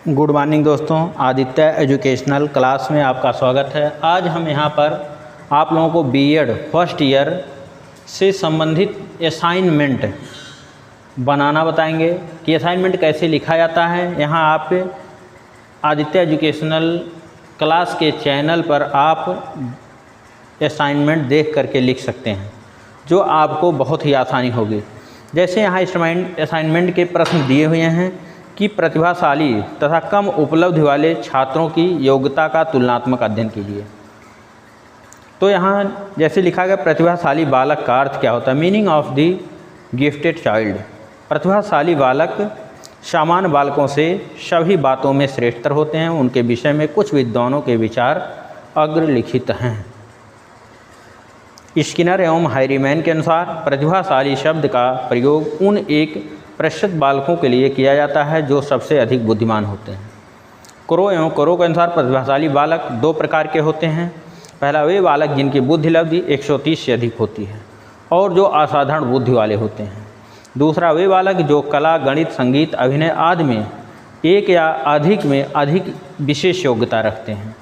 Good morning दोस्तों, Aditya educational class में आपका स्वागत है। आज हम यहाँ पर आप लोगों को बीएड फर्स्ट ईयर से संबंधित असाइनमेंट बनाना बताएंगे कि असाइनमेंट कैसे लिखा जाता है। यहाँ आप आदित्य एजुकेशनल क्लास के चैनल पर आप असाइनमेंट देख करके लिख सकते हैं, जो आपको बहुत ही आसानी होगी। जैसे यहाँ असाइनमेंट के प्रश्न दिए हुए हैं कि प्रतिभाशाली तथा कम उपलब्धि वाले छात्रों की योग्यता का तुलनात्मक अध्ययन कीजिए। तो यहाँ जैसे लिखा गया, प्रतिभाशाली बालक का अर्थ क्या होता है। Meaning of the gifted child. प्रतिभाशाली बालक सामान्य बालकों से सभी बातों में श्रेष्ठतर होते हैं। उनके विषय में कुछ विद्वानों के विचार अग्रलिखित हैं। स्किनर एवं हैरीमैन के अनुसार प्रतिभाशाली शब्द का प्रयोग उन एक प्रतिशत बालकों के लिए किया जाता है जो सबसे अधिक बुद्धिमान होते हैं। क्रो एवं करो के अनुसार प्रतिभाशाली बालक दो प्रकार के होते हैं। पहला, वे बालक जिनकी बुद्धि लब्धि 130 से अधिक होती है और जो असाधारण बुद्धि वाले होते हैं। दूसरा, वे बालक जो कला, गणित, संगीत, अभिनय आदि में एक या अधिक में अधिक विशेष योग्यता रखते हैं।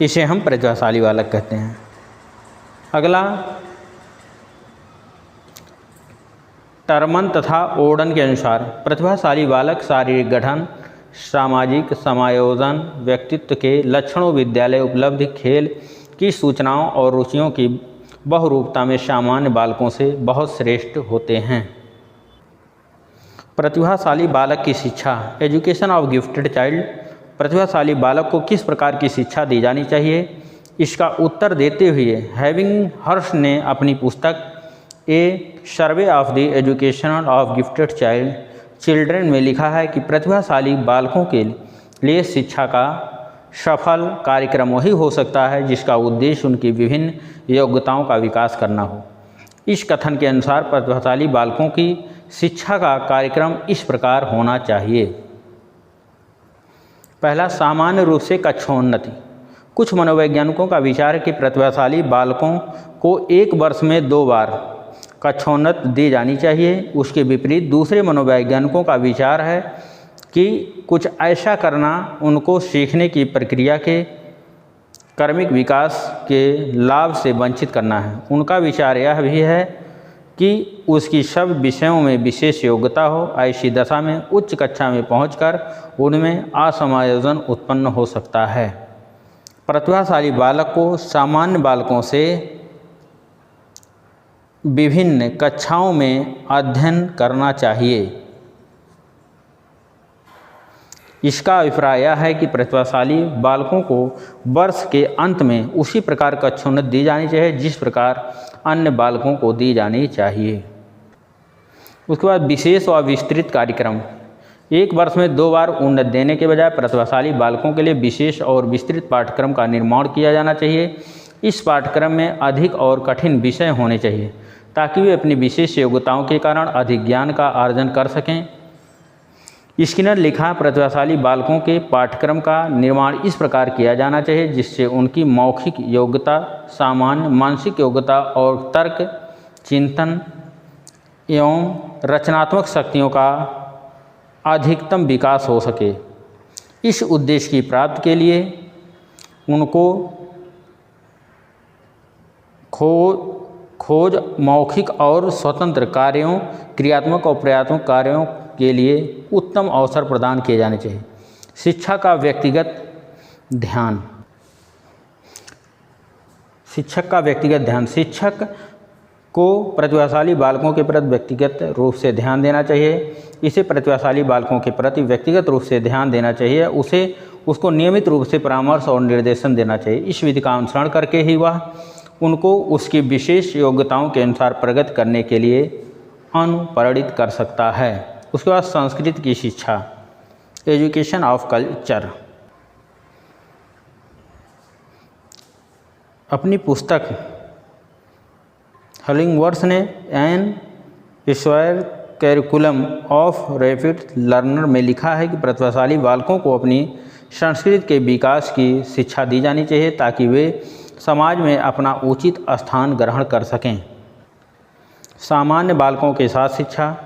इसे हम प्रतिभाशाली बालक कहते हैं। अगला, टर्मन तथा ओडन के अनुसार प्रतिभाशाली बालक शारीरिक गठन, सामाजिक समायोजन, व्यक्तित्व के लक्षणों, विद्यालय उपलब्धि, खेल की सूचनाओं और रुचियों की बहुरूपता में सामान्य बालकों से बहुत श्रेष्ठ होते हैं। प्रतिभाशाली बालक की शिक्षा। Education of gifted child. प्रतिभाशाली बालक को किस प्रकार की शिक्षा दी जानी चाहिए, इसका उत्तर देते हुए हैविंग हर्ष ने अपनी पुस्तक a survey of the education of gifted children में लिखा है कि प्रतिभाशाली बालकों के लिए शिक्षा का सफल कार्यक्रम वही हो सकता है जिसका उद्देश्य उनकी विभिन्न योग्यताओं का विकास करना हो। इस कथन के अनुसार प्रतिभाशाली बालकों की शिक्षा का कार्यक्रम इस प्रकार होना चाहिए। पहला, सामान्य रूप से कक्षोन्नति। कुछ मनोवैज्ञानिकों का विचार है कि प्रतिभाशाली बालकों को एक वर्ष में 2 बार कक्षोन्नति दी जानी चाहिए। उसके विपरीत दूसरे मनोवैज्ञानिकों का विचार है कि कुछ ऐसा करना उनको सीखने की प्रक्रिया के क्रमिक विकास के लाभ से वंचित करना है। उनका विचार यह भी है कि उसकी सब विषयों में विशेष योग्यता हो। ऐसी दशा में उच्च कक्षा में पहुंचकर उनमें असमायोजन उत्पन्न हो सकता है। प्रतिभाशाली बालक को सामान्य बालकों से विभिन्न कक्षाओं में अध्ययन करना चाहिए। इसका अभिप्राय यह है कि प्रतिभाशाली बालकों को वर्ष के अंत में उसी प्रकार कक्षोन्नति दी जानी चाहिए जिस प्रकार अन्य बालकों को दी जानी चाहिए। उसके बाद विशेष व विस्तृत कार्यक्रम। एक वर्ष में 2 बार उन्नति देने के बजाय प्रतिभाशाली बालकों के लिए विशेष और विस्तृत पाठ्यक्रम का निर्माण किया जाना चाहिए। इस पाठ्यक्रम में अधिक और कठिन विषय होने चाहिए ताकि वे अपनी विशेष योग्यताओं के कारण अधिक ज्ञान का अर्जन कर सकें। स्किनर लिखा, प्रतिभाशाली बालकों के पाठ्यक्रम का निर्माण इस प्रकार किया जाना चाहिए जिससे उनकी मौखिक योग्यता, सामान्य मानसिक योग्यता और तर्क, चिंतन एवं रचनात्मक शक्तियों का अधिकतम विकास हो सके। इस उद्देश्य की प्राप्ति के लिए उनको खोज, मौखिक और स्वतंत्र कार्यों, क्रियात्मक और प्रयात्मक कार्यों के लिए उत्तम अवसर प्रदान किए जाने चाहिए। शिक्षा का व्यक्तिगत ध्यान। शिक्षक का व्यक्तिगत ध्यान। शिक्षक को प्रतिभाशाली बालकों के प्रति व्यक्तिगत रूप से ध्यान देना चाहिए। इसे प्रतिभाशाली बालकों के प्रति व्यक्तिगत रूप से ध्यान देना चाहिए। उसको नियमित रूप से परामर्श और निर्देशन देना चाहिए। इस विधि का अनुसरण करके ही वह उनको उसकी विशेष योग्यताओं के अनुसार प्रगति करने के लिए अनुप्रेरित कर सकता है। उसके बाद संस्कृति की शिक्षा। Education of culture. अपनी पुस्तक हलिंगवर्थ ने an square curriculum of rapid learner में लिखा है कि प्रतिभाशाली बालकों को अपनी संस्कृति के विकास की शिक्षा दी जानी चाहिए ताकि वे समाज में अपना उचित स्थान ग्रहण कर सकें। सामान्य बालकों के साथ शिक्षा।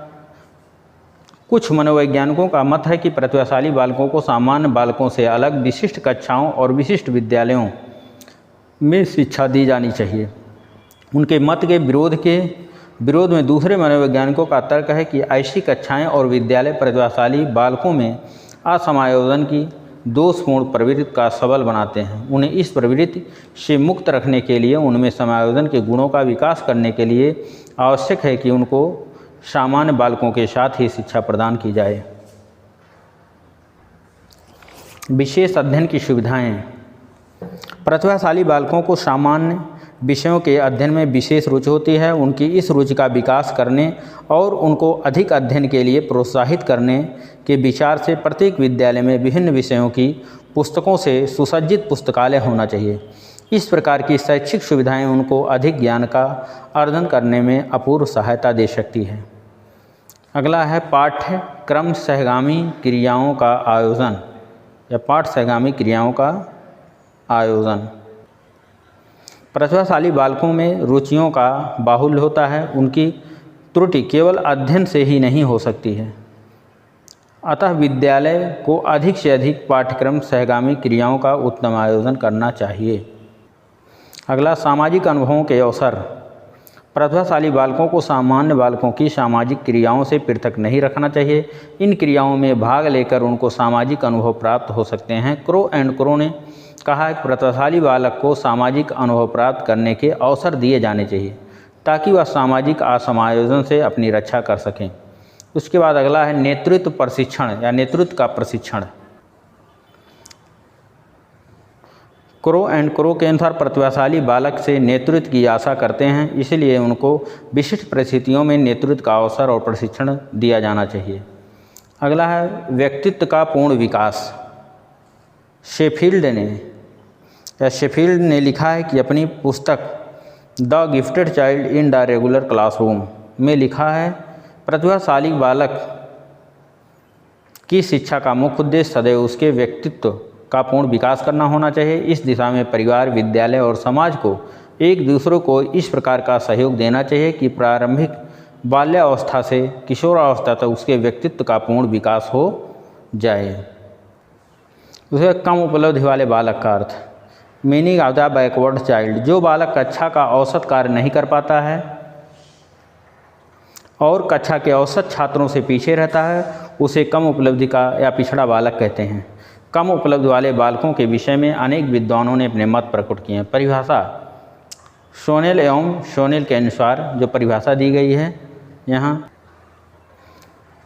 कुछ मनोवैज्ञानिकों का मत है कि प्रतिभाशाली बालकों को सामान्य बालकों से अलग विशिष्ट कक्षाओं और विशिष्ट विद्यालयों में शिक्षा दी जानी चाहिए। उनके मत के विरोध में दूसरे मनोवैज्ञानिकों का तर्क है कि ऐसी कक्षाएं और विद्यालय प्रतिभाशाली बालकों में असमायोजन की दोषपूर्ण प्रवृत्ति का सबल बनाते हैं। उन्हें इस प्रवृत्ति से मुक्त रखने के लिए उनमें समायोजन के गुणों का विकास करने के लिए आवश्यक है कि उनको सामान्य बालकों के साथ ही शिक्षा प्रदान की जाए। विशेष अध्ययन की सुविधाएं। प्रतिभाशाली बालकों को सामान्य विषयों के अध्ययन में विशेष रुचि होती है। उनकी इस रुचि का विकास करने और उनको अधिक अध्ययन के लिए प्रोत्साहित करने के विचार से प्रत्येक विद्यालय में विभिन्न विषयों की पुस्तकों से सुसज्जित पुस्तकालय होना चाहिए। इस प्रकार की शैक्षिक सुविधाएं उनको अधिक ज्ञान का अर्जन करने में अपूर्व सहायता दे सकती है। अगला है पाठ्यक्रम सहगामी क्रियाओं का आयोजन या पाठ सहगामी क्रियाओं का आयोजन। प्रतिभाशाली बालकों में रुचियों का बाहुल्य होता है। उनकी त्रुटि केवल अध्ययन से ही नहीं हो सकती है। अतः विद्यालय को अधिक से अधिक पाठ्यक्रम सहगामी क्रियाओं का उत्तम आयोजन करना चाहिए। अगला सामाजिक अनुभवों के अवसर। प्रतिभाशाली बालकों को सामान्य बालकों की सामाजिक क्रियाओं से पृथक नहीं रखना चाहिए। इन क्रियाओं में भाग लेकर उनको सामाजिक अनुभव प्राप्त हो सकते हैं। क्रो एंड क्रो ने कहा कि प्रतिभाशाली बालक को सामाजिक अनुभव प्राप्त करने के अवसर दिए जाने चाहिए ताकि वह सामाजिक असमायोजन से अपनी रक्षा कर सकें। उसके बाद अगला है नेतृत्व प्रशिक्षण या नेतृत्व का प्रशिक्षण। क्रो एंड क्रो के अनुसार प्रतिभाशाली बालक से नेतृत्व की आशा करते हैं, इसलिए उनको विशिष्ट परिस्थितियों में नेतृत्व का अवसर और प्रशिक्षण दिया जाना चाहिए। अगला है व्यक्तित्व का पूर्ण विकास। शेफील्ड ने लिखा है कि अपनी पुस्तक the gifted child in the regular classroom में लिखा है, प्रतिभाशाली बालक की शिक्षा का मुख्य उद्देश्य सदैव उसके व्यक्तित्व का पूर्ण विकास करना होना चाहिए। इस दिशा में परिवार, विद्यालय और समाज को एक दूसरे को इस प्रकार का सहयोग देना चाहिए कि प्रारंभिक बाल्यावस्था से किशोरावस्था तक उसके व्यक्तित्व का पूर्ण विकास हो जाए। दूसरा, कम उपलब्धि वाले बालक का अर्थ। Meaning of the backward child. जो बालक कक्षा का औसत कार्य नहीं कर पाता है और कक्षा के औसत छात्रों से पीछे रहता है, उसे कम उपलब्धि का या पिछड़ा बालक कहते हैं। कम उपलब्धि वाले बालकों के विषय में अनेक विद्वानों ने अपने मत प्रकट किए हैं। परिभाषा शोनेल एवं शोनेल के अनुसार जो परिभाषा दी गई है यहाँ,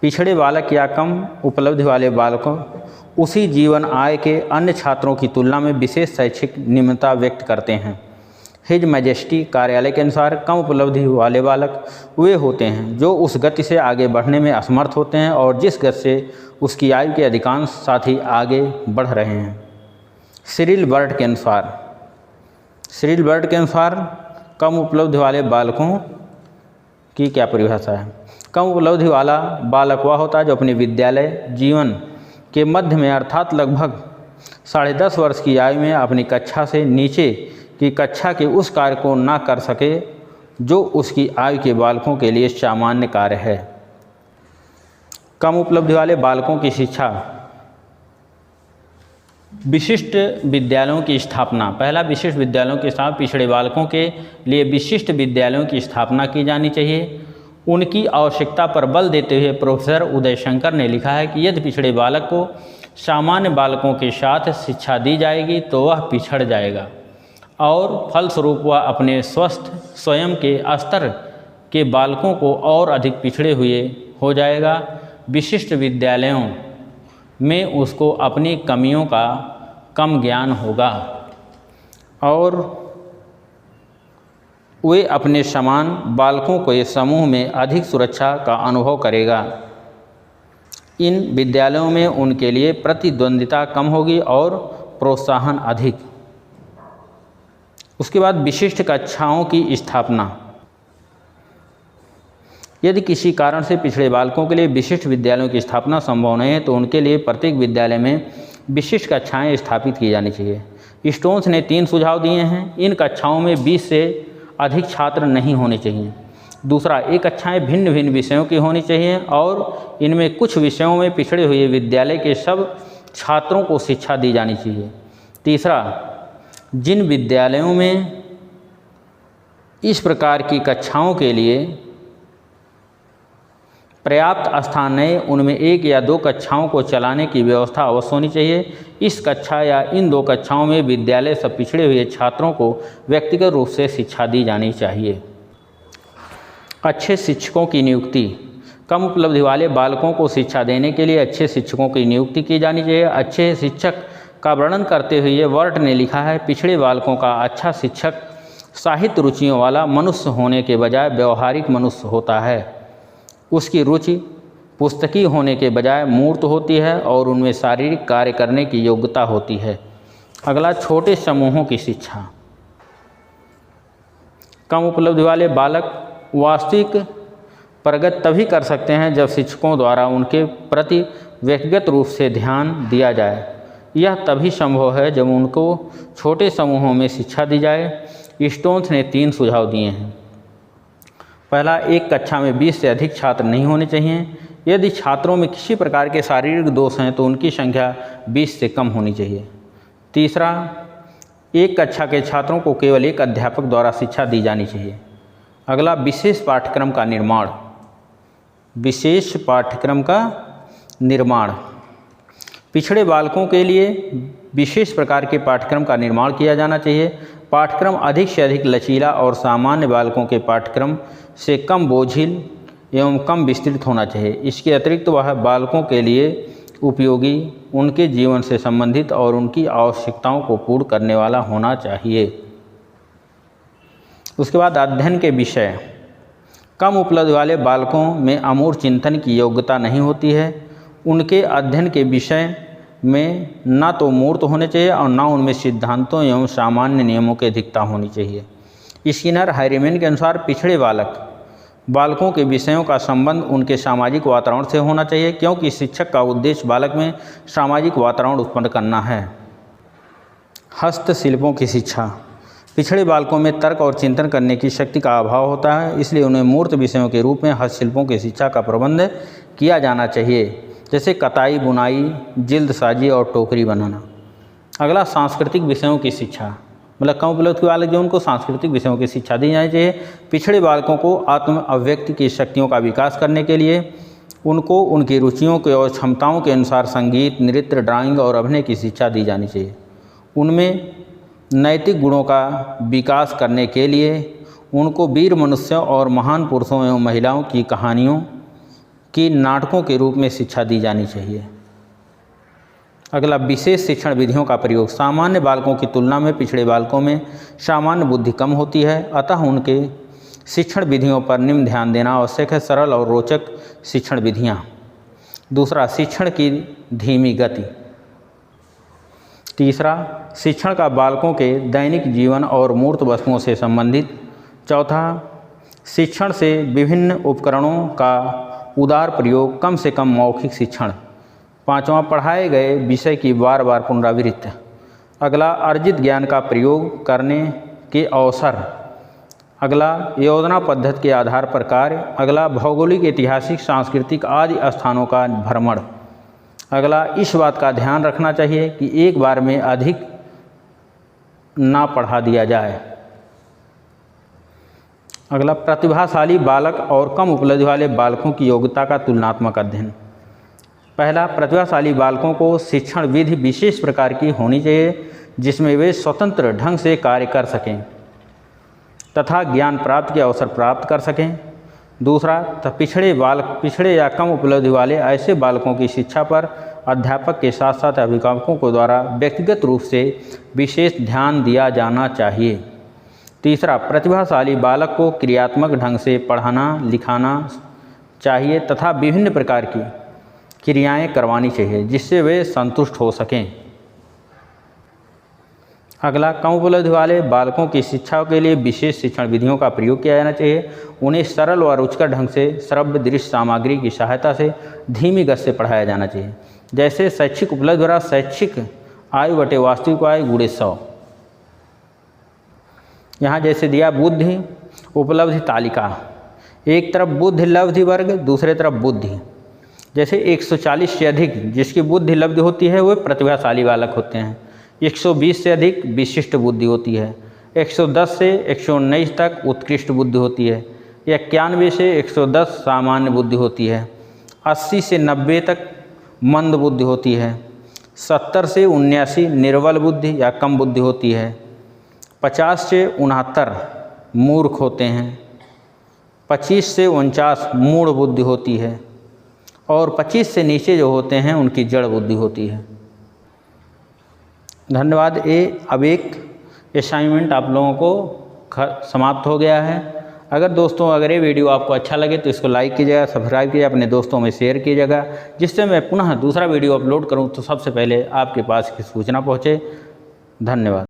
पिछड़े बालक या कम उपलब्धि वाले बालकों उसी जीवन आय के अन्य छात्रों की तुलना में विशेष शैक्षिक निम्नता व्यक्त करते हैं। हिज मैजेस्टी कार्यालय के अनुसार कम उपलब्धि वाले बालक वे होते हैं जो उस गति से आगे बढ़ने में असमर्थ होते हैं और जिस गति से उसकी आयु के अधिकांश साथी आगे बढ़ रहे हैं। सिरिल बर्ट के अनुसार कम उपलब्धि वाले बालकों की क्या परिभाषा है? कम उपलब्धि वाला बालक वह होता है जो अपने विद्यालय जीवन के मध्य में अर्थात लगभग 10.5 वर्ष की आयु में अपनी कक्षा से नीचे की कक्षा के उस कार्य को न कर सके जो उसकी आयु के बालकों के लिए सामान्य कार्य है। कम उपलब्धि वाले बालकों की शिक्षा। विशिष्ट विद्यालयों की स्थापना। पहला, विशिष्ट विद्यालयों के साथ पिछड़े बालकों के लिए विशिष्ट विद्यालयों की स्थापना की जानी चाहिए। उनकी आवश्यकता पर बल देते हुए प्रोफेसर उदय शंकर ने लिखा है कि यदि पिछड़े बालक को सामान्य बालकों के साथ शिक्षा दी जाएगी तो वह पिछड़ जाएगा और फलस्वरूप वह अपने स्वस्थ स्वयं के स्तर के बालकों को और अधिक पिछड़े हुए हो जाएगा। विशिष्ट विद्यालयों में उसको अपनी कमियों का कम ज्ञान होगा और वे अपने समान बालकों के समूह में अधिक सुरक्षा का अनुभव करेगा। इन विद्यालयों में उनके लिए प्रतिद्वंद्विता कम होगी और प्रोत्साहन अधिक। उसके बाद विशिष्ट कक्षाओं की स्थापना। यदि किसी कारण से पिछड़े बालकों के लिए विशिष्ट विद्यालयों की स्थापना संभव नहीं है तो उनके लिए प्रत्येक विद्यालय में विशिष्ट कक्षाएं स्थापित की जानी चाहिए। स्टोन्स ने 3 सुझाव दिए हैं। इन कक्षाओं में 20 से अधिक छात्र नहीं होने चाहिए। दूसरा, ये कक्षाएं भिन्न भिन्न विषयों की होनी चाहिए और इनमें कुछ विषयों में पिछड़े हुए विद्यालय के सब छात्रों को शिक्षा दी जानी चाहिए। तीसरा, जिन विद्यालयों में इस प्रकार की कक्षाओं के लिए पर्याप्त स्थान नहीं, उनमें 1 या 2 कक्षाओं को चलाने की व्यवस्था अवश्य होनी चाहिए। इस कक्षा या इन 2 कक्षाओं में विद्यालय सब पिछड़े हुए छात्रों को व्यक्तिगत रूप से शिक्षा दी जानी चाहिए। अच्छे शिक्षकों की नियुक्ति। कम उपलब्धि वाले बालकों को शिक्षा देने के लिए अच्छे शिक्षकों की नियुक्ति की जानी चाहिए। अच्छे शिक्षक का वर्णन करते हुए वर्ट ने लिखा है, पिछड़े बालकों का अच्छा शिक्षक साहित्य रुचियों वाला मनुष्य होने के बजाय व्यवहारिक मनुष्य होता है। उसकी रुचि पुस्तकीय होने के बजाय मूर्त होती है और उनमें शारीरिक कार्य करने की योग्यता होती है। अगला, छोटे समूहों की शिक्षा। कम उपलब्धि वाले बालक वास्तविक प्रगति तभी कर सकते हैं जब शिक्षकों द्वारा उनके प्रति व्यक्तिगत रूप से ध्यान दिया जाए। यह तभी संभव है जब उनको छोटे समूहों में शिक्षा दी जाए। स्टोन्स ने 3 सुझाव दिए हैं। पहला, एक कक्षा में 20 से अधिक छात्र नहीं होने चाहिए। यदि छात्रों में किसी प्रकार के शारीरिक दोष हैं तो उनकी संख्या 20 से कम होनी चाहिए। तीसरा, एक कक्षा के छात्रों को केवल एक अध्यापक द्वारा शिक्षा दी जानी चाहिए। अगला, विशेष पाठ्यक्रम का निर्माण। विशेष पाठ्यक्रम का निर्माण। पिछड़े बालकों के लिए विशेष प्रकार के पाठ्यक्रम का निर्माण किया जाना चाहिए। पाठ्यक्रम अधिक से अधिक लचीला और सामान्य बालकों के पाठ्यक्रम से कम बोझिल एवं कम विस्तृत होना चाहिए। इसके अतिरिक्त वह बालकों के लिए उपयोगी, उनके जीवन से संबंधित और उनकी आवश्यकताओं को पूर्ण करने वाला होना चाहिए। उसके बाद अध्ययन के विषय। कम उपलब्धि वाले बालकों में अमूर्त चिंतन की योग्यता नहीं होती है। उनके अध्ययन के विषय में न तो मूर्त होने चाहिए और न उनमें सिद्धांतों एवं सामान्य नियमों की अधिकता होनी चाहिए। स्किनर हैरीमैन के अनुसार पिछड़े बालकों के विषयों का संबंध उनके सामाजिक वातावरण से होना चाहिए, क्योंकि शिक्षक का उद्देश्य बालक में सामाजिक वातावरण उत्पन्न करना है। हस्तशिल्पों की शिक्षा। पिछड़े बालकों में तर्क और चिंतन करने की शक्ति का अभाव होता है, इसलिए उन्हें मूर्त विषयों के रूप में हस्तशिल्पों की शिक्षा का प्रबंध किया जाना चाहिए, जैसे कताई, बुनाई, जिल्दसाजी और टोकरी बनाना। अगला, सांस्कृतिक विषयों की शिक्षा। मतलब कम उपलब्धि वाले जो उनको सांस्कृतिक विषयों की शिक्षा दी जानी चाहिए। पिछड़े बालकों को आत्म अभिव्यक्ति की शक्तियों का विकास करने के लिए उनको उनकी रुचियों के और क्षमताओं के अनुसार संगीत, नृत्य, ड्राइंग और अभिनय की शिक्षा दी जानी चाहिए। उनमें नैतिक गुणों का विकास करने के लिए उनको वीर मनुष्यों और महान पुरुषों एवं महिलाओं की कहानियों की नाटकों के रूप में शिक्षा दी जानी चाहिए। अगला, विशेष शिक्षण विधियों का प्रयोग। सामान्य बालकों की तुलना में पिछड़े बालकों में सामान्य बुद्धि कम होती है, अतः उनके शिक्षण विधियों पर निम्न ध्यान देना आवश्यक है। सरल और रोचक शिक्षण विधियाँ। दूसरा, शिक्षण की धीमी गति। तीसरा, शिक्षण का बालकों के दैनिक जीवन और मूर्त वस्तुओं से संबंधित। चौथा, शिक्षण से विभिन्न उपकरणों का उदार प्रयोग, कम से कम मौखिक शिक्षण। पांचवा, पढ़ाए गए विषय की बार बार पुनरावृत्ति। अगला, अर्जित ज्ञान का प्रयोग करने के अवसर। अगला, योजना पद्धति के आधार पर कार्य। अगला, भौगोलिक, ऐतिहासिक, सांस्कृतिक आदि स्थानों का भ्रमण। अगला, इस बात का ध्यान रखना चाहिए कि एक बार में अधिक ना पढ़ा दिया जाए। अगला, प्रतिभाशाली बालक और कम उपलब्धि वाले बालकों की योग्यता का तुलनात्मक अध्ययन। पहला, प्रतिभाशाली बालकों को शिक्षण विधि विशेष प्रकार की होनी चाहिए जिसमें वे स्वतंत्र ढंग से कार्य कर सकें तथा ज्ञान प्राप्ति के अवसर प्राप्त कर सकें। दूसरा, पिछड़े या कम उपलब्धि वाले ऐसे बालकों की शिक्षा पर अध्यापक के साथ साथ अभिभावकों को द्वारा व्यक्तिगत रूप से विशेष ध्यान दिया जाना चाहिए। तीसरा, प्रतिभाशाली बालक को क्रियात्मक ढंग से पढ़ाना लिखाना चाहिए तथा विभिन्न प्रकार की क्रियाएं करवानी चाहिए जिससे वे संतुष्ट हो सकें। अगला, कम उपलब्धि वाले बालकों की शिक्षा के लिए विशेष शिक्षण विधियों का प्रयोग किया जाना चाहिए। उन्हें सरल व रुचिकर ढंग से श्रव्य दृश्य सामग्री की सहायता से धीमी गति से पढ़ाया जाना चाहिए, जैसे शैक्षिक उपलब्धि द्वारा शैक्षिक आयु बटे वास्तविक आयु गुणे 100। यहाँ जैसे दिया बुद्धि उपलब्धि तालिका, एक तरफ बुद्धि लब्धि वर्ग, दूसरे तरफ बुद्धि। जैसे 140 से अधिक जिसकी बुद्धि लब्धि होती है वे प्रतिभाशाली बालक होते हैं। 120 से अधिक विशिष्ट बुद्धि होती है। 110 से 119 तक उत्कृष्ट बुद्धि होती है। 91 से 110 सामान्य बुद्धि होती है। 80 से 90 तक मंद बुद्धि होती है। 70 से 79 निर्बल बुद्धि या कम बुद्धि होती है। 50 से 69 मूर्ख होते हैं। 25 से 49 मूढ़ बुद्धि होती है। और 25 से नीचे जो होते हैं उनकी जड़ बुद्धि होती है। धन्यवाद। अब एक असाइनमेंट आप लोगों को समाप्त हो गया है। अगर दोस्तों अगर ये वीडियो आपको अच्छा लगे तो इसको लाइक कीजिएगा, सब्सक्राइब कीजिएगा, अपने दोस्तों में शेयर कीजिएगा, जिससे मैं पुनः दूसरा वीडियो अपलोड करूं तो सबसे पहले आपके पास की सूचना पहुंचे। धन्यवाद।